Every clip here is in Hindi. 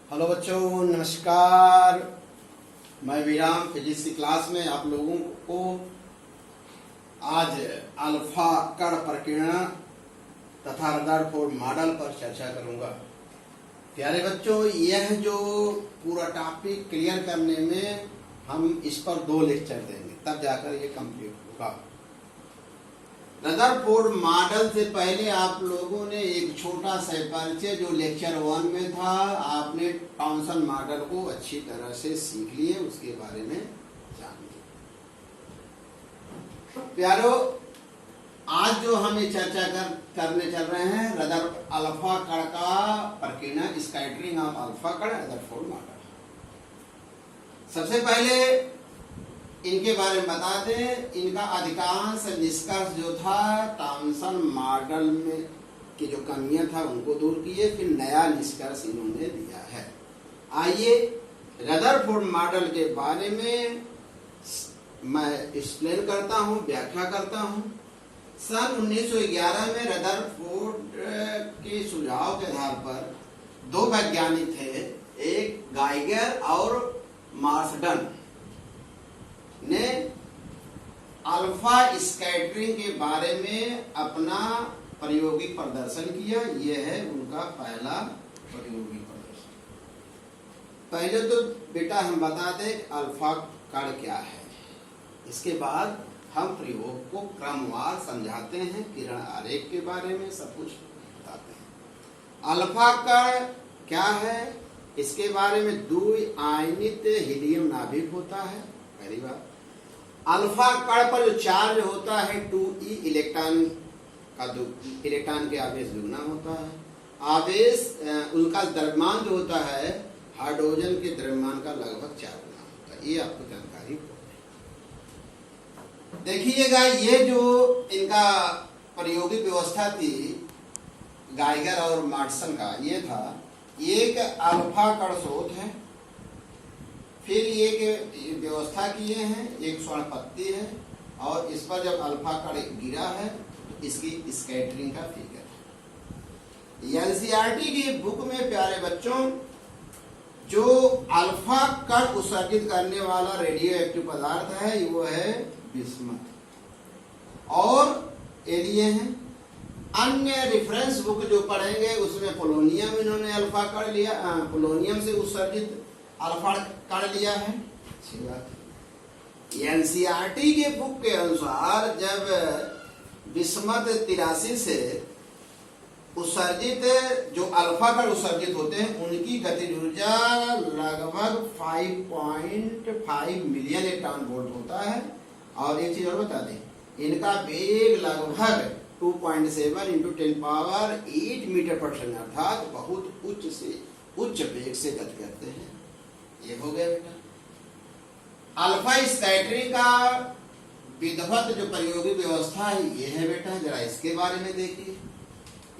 हेलो बच्चों, नमस्कार। मैं विराम फिजिक्स की क्लास में आप लोगों को आज अल्फा कण प्रकीर्णन तथा रदरफोर्ड मॉडल पर चर्चा करूंगा। प्यारे बच्चों, यह जो पूरा टॉपिक क्लियर करने में हम इस पर 2 लेक्चर देंगे, तब जाकर ये कंप्लीट होगा। रदरफोर्ड मॉडल से पहले आप लोगों ने एक छोटा सा परिचय जो लेक्चर 1 में था, आपने टॉमसन मॉडल को अच्छी तरह से सीख लिए, उसके बारे में जान लिए। प्यारो, आज जो हम ये चर्चा करने चल रहे हैं रदर अल्फा कण का प्रकीर्णन, स्कैटरिंग ऑफ अल्फा कण, रदरफोर्ड मॉडल। सबसे पहले इनके बारे में बता दें, इनका अधिकांश निष्कर्ष जो था टॉमसन मॉडल में की जो कमियां था उनको दूर किए, फिर नया निष्कर्ष इन्होंने दिया है। आइए रदरफोर्ड मॉडल के बारे में मैं एक्सप्लेन करता हूं, व्याख्या करता हूं। सन 1911 में रदरफोर्ड के सुझाव के आधार पर 2 वैज्ञानिक थे, एक गाइगर और मार्सडन ने अल्फा स्कैटरिंग के बारे में अपना प्रायोगिक प्रदर्शन किया। यह है उनका पहला प्रायोगिक प्रदर्शन। पहले तो बेटा हम बता दें अल्फा कण क्या है, इसके बाद हम प्रयोग को क्रमवार समझाते हैं, किरण आरेख के बारे में सब कुछ बताते हैं। अल्फा कण क्या है, इसके बारे में 2 आयनित हीलियम नाभिक होता है। पहली बात, अल्फा कण पर जो चार्ज होता है 2e इलेक्ट्रॉन के आवेश दुगना होता है। आवेश उनका द्रव्यमान जो होता है हाइड्रोजन के द्रव्यमान का लगभग 4 गुना होता है। ये आपको जानकारी हो। देखिएगा, ये जो इनका प्रायोगिक व्यवस्था थी गाइगर और मार्टसन का, ये था एक अल्फा कण स्रोत है, फिर एक व्यवस्था किए हैं, एक स्वर्ण पत्ती है, और इस पर जब अल्फा कण गिरा है तो इसकी स्कैटरिंग का फिगर है। एनसीईआरटी की बुक में प्यारे बच्चों जो अल्फा कण उत्सर्जित करने वाला रेडियो एक्टिव पदार्थ है वो है बिस्मथ, और ये लिए हैं। अन्य रेफरेंस बुक जो पढ़ेंगे उसमें पोलोनियम इन्होंने अल्फा कण लिया, पोलोनियम से उत्सर्जित अल्फा कण लिया है। अच्छी बात है। एनसीईआरटी के बुक के अनुसार जब बिस्मथ 83 से उत्सर्जित जो अल्फा कण उत्सर्जित होते हैं उनकी गतिज ऊर्जा लगभग 5.5 मिलियन इलेक्ट्रॉन वोल्ट होता है। और एक चीज और बता दें, इनका वेग लगभग 2.7 × 10⁸ मीटर पर सेकंड, अर्थात बहुत उच्च वेग से गति करते हैं। ये हो गया बेटा। अल्फा स्कैटरिंग का विधिवत जो प्रायोगिक व्यवस्था है ये है बेटा, जरा इसके बारे में देखिए।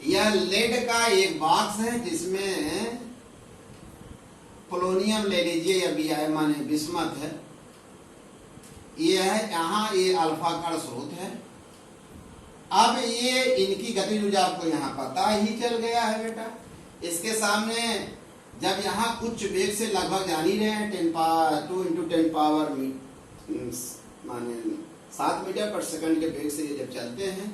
यह लेड का एक बॉक्स है जिसमें पोलोनियम ले लीजिए या BI माने बिस्मथ है, ये है, यहाँ ये अल्फा कण स्रोत है। अब ये इनकी गतिज ऊर्जा आपको यहाँ पता ही चल गया है बेटा। इसके सामने जब यहाँ उच्च वेग से लगभग जान ही रहे हैं 2 × 10⁻⁷ माने 7 मीटर पर सेकंड के वेग से ये जब चलते हैं,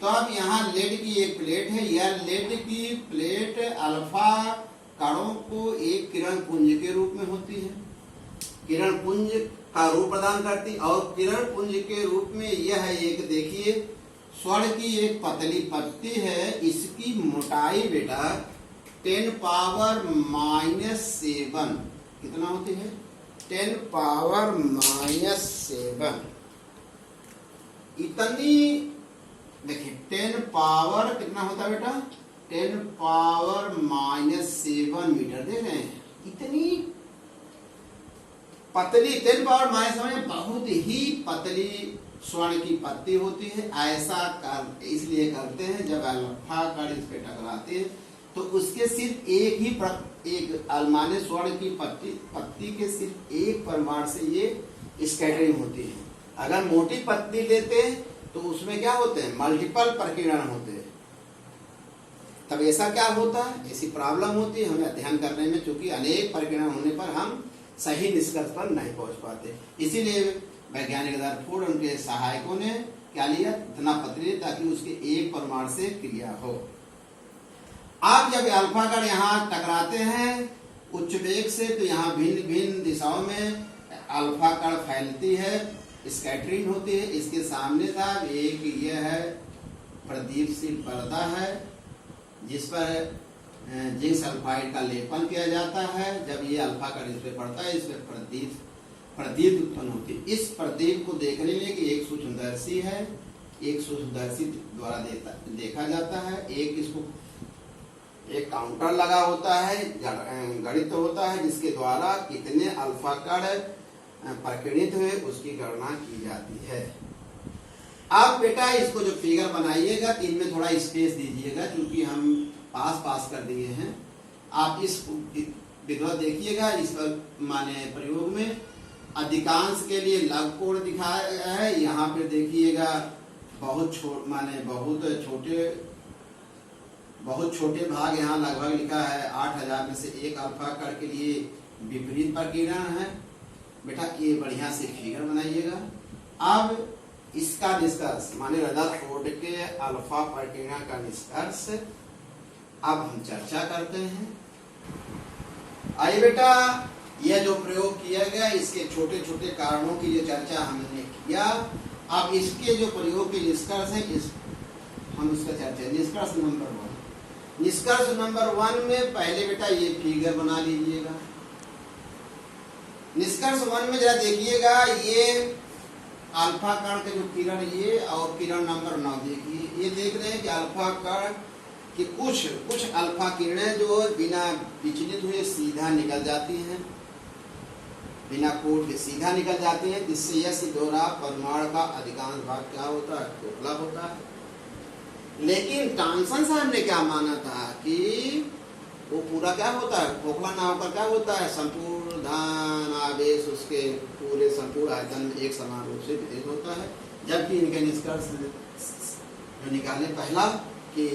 तो अब यहाँ लेड की एक प्लेट है। यह लेड की प्लेट अल्फा कणों को एक किरण पुंज के रूप में होती है, किरण पुंज का रूप प्रदान करती, और किरण पुंज के रूप में यह एक देखिए स्वर्ण की एक पतली पत्ती है। इसकी मोटाई बेटा 10⁻⁻7 कितना होती है, 10⁻⁻7 इतनी। देखिए 10 कितना होता है बेटा, 10⁻⁻7 मीटर। देख रहे हैं इतनी पतली 10⁻⁻7 बहुत ही पतली स्वर्ण की पत्ती होती है। ऐसा इसलिए करते हैं जब अल्फा कण इस पे टकराती है तो उसके सिर्फ एक अलमाने स्वर्ण की पत्ती के सिर्फ एक परमाणु से ये स्कैटरिंग होती है। अगर मोटी पत्ती लेते हैं तो उसमें क्या होते हैं, मल्टीपल प्रकीर्णन होते हैं। तब ऐसा क्या होता है, ऐसी प्रॉब्लम होती है हमें अध्ययन करने में, क्योंकि अनेक परिगणना होने पर हम सही निष्कर्ष पर नहीं पहुंच पाते। इसीलिए वैज्ञानिक रदरफोर्ड उनके सहायकों ने क्या लिया, धनापत्री, ताकि उसके एक परमाणु से क्रिया हो। आप जब अल्फा कण यहाँ टकराते हैं उच्च वेग से, तो यहाँ भिन्न भिन्न दिशाओं में अल्फा कण फैलती है, स्कैटरिंग होती है। इसके सामने साहब एक ये है प्रदीपशील पर्दा है, जिस पर जिंक सल्फाइड का लेपन किया जाता है। जब ये अल्फा कण इस पे पड़ता है, इस पे प्रदीप उत्पन्न होती है। इस प्रदीप को देखने में कि एक सूक्ष्मदर्शी है, एक सूक्ष्मदर्शी द्वारा देखा जाता है, एक काउंटर लगा होता है, गणित होता है, जिसके द्वारा कितने अल्फा कण प्रकीर्णित हुए उसकी गणना की जाती है। आप बेटा इसको जो फिगर बनाइएगा तो इनमें थोड़ा स्पेस दीजिएगा, क्योंकि हम पास कर दिए हैं। आप इस विधवा देखिएगा, इस पर माने प्रयोग में अधिकांश के लिए लघु कोण दिखाया गया है। यहाँ पे देखिएगा बहुत छोटे भाग यहाँ लगभग लिखा है 8000 में से एक अल्फा कण के लिए विपरीत प्रकीर्णन है। बेटा ये बढ़िया से फिगर बनाइएगा। अब इसका निष्कर्ष माने रदरफोर्ड के अल्फा प्रकीर्णन का निष्कर्ष अब हम चर्चा करते हैं। आइए बेटा, यह जो प्रयोग किया गया इसके छोटे छोटे कारणों की जो चर्चा हमने किया, अब इसके जो प्रयोग के निष्कर्ष है हम उसका चर्चा। निष्कर्ष नंबर 1 में पहले बेटा ये फिगर बना लीजिएगा। निष्कर्ष 1 में जरा देखिएगा, ये अल्फा कण के जो किरण ये और किरण नंबर 9 देखिए, ये देख रहे हैं कि अल्फा कण कि कुछ अल्फा किरणें जो बिना विचलित हुए सीधा निकल जाती हैं, बिना कोड के सीधा निकल जाती हैं, जिससे यह सिद्ध हो रहा परमाणु का अधिकांश भाग क्या होता है, खोखला होता है। लेकिन टॉमसन साहब ने क्या माना था कि वो पूरा क्या होता है, खोखला ना होकर क्या होता है, संपूर्ण धन आवेश उसके पूरे संपूर्ण आयतन में एक समान रूप से वितरित होता है। जबकि इनके निष्कर्ष जो निकाले पहला कि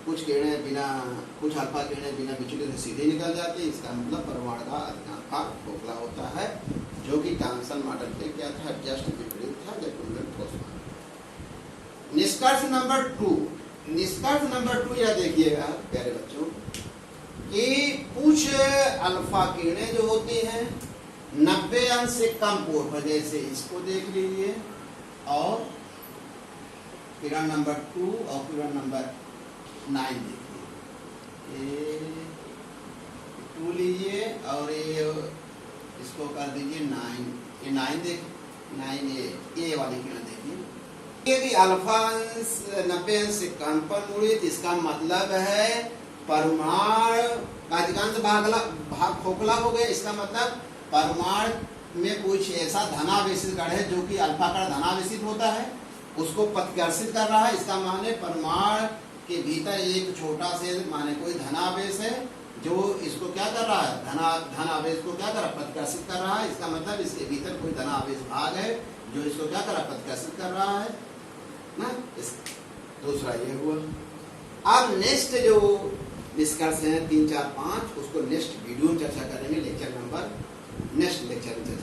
कुछ अल्फा किरणें बिना विचलित से सीधे निकल जाती है, इसका मतलब परमाणु का अधिकांश भाग खोखला होता है, जो कि टॉमसन मॉडल पे क्या था, जस्ट विपरीत था। निष्कर्ष नंबर 2 यह देखिएगा प्यारे बच्चों कि कुछ अल्फा किरणें जो होती हैं 90 अंश से कम कोण पर, जैसे इसको देख लीजिए, और किरण नंबर 2 और किरण नंबर 9 देखिए, 2 लीजिए और ये इसको कर दीजिए 9, ये 9 ये वाली किरण देखिए। यदि अल्फा 90 अंश से कम पर मुड़ी, तो इसका मतलब है परमाणु का अधिकांश भाग खोखला हो गया। इसका मतलब परमाणु में कुछ ऐसा धनावेशित कण है जो कि अल्फा कण धनावेशित होता है, उसको प्रतिकर्षित कर रहा है। इसका माने परमाणु के भीतर एक छोटा से माने कोई धनावेश है जो इसको क्या कर रहा है, धनावेश को क्या कर रहा है, प्रतिकर्षित कर रहा है। इसका मतलब इसके भीतर कोई धनावेश भाग है जो इसको क्या कर रहा है, प्रतिकर्षित कर रहा है ना। दूसरा ये हुआ। अब नेक्स्ट जो निष्कर्ष है 3, 4, 5, उसको नेक्स्ट वीडियो में चर्चा करेंगे, नेक्स्ट लेक्चर में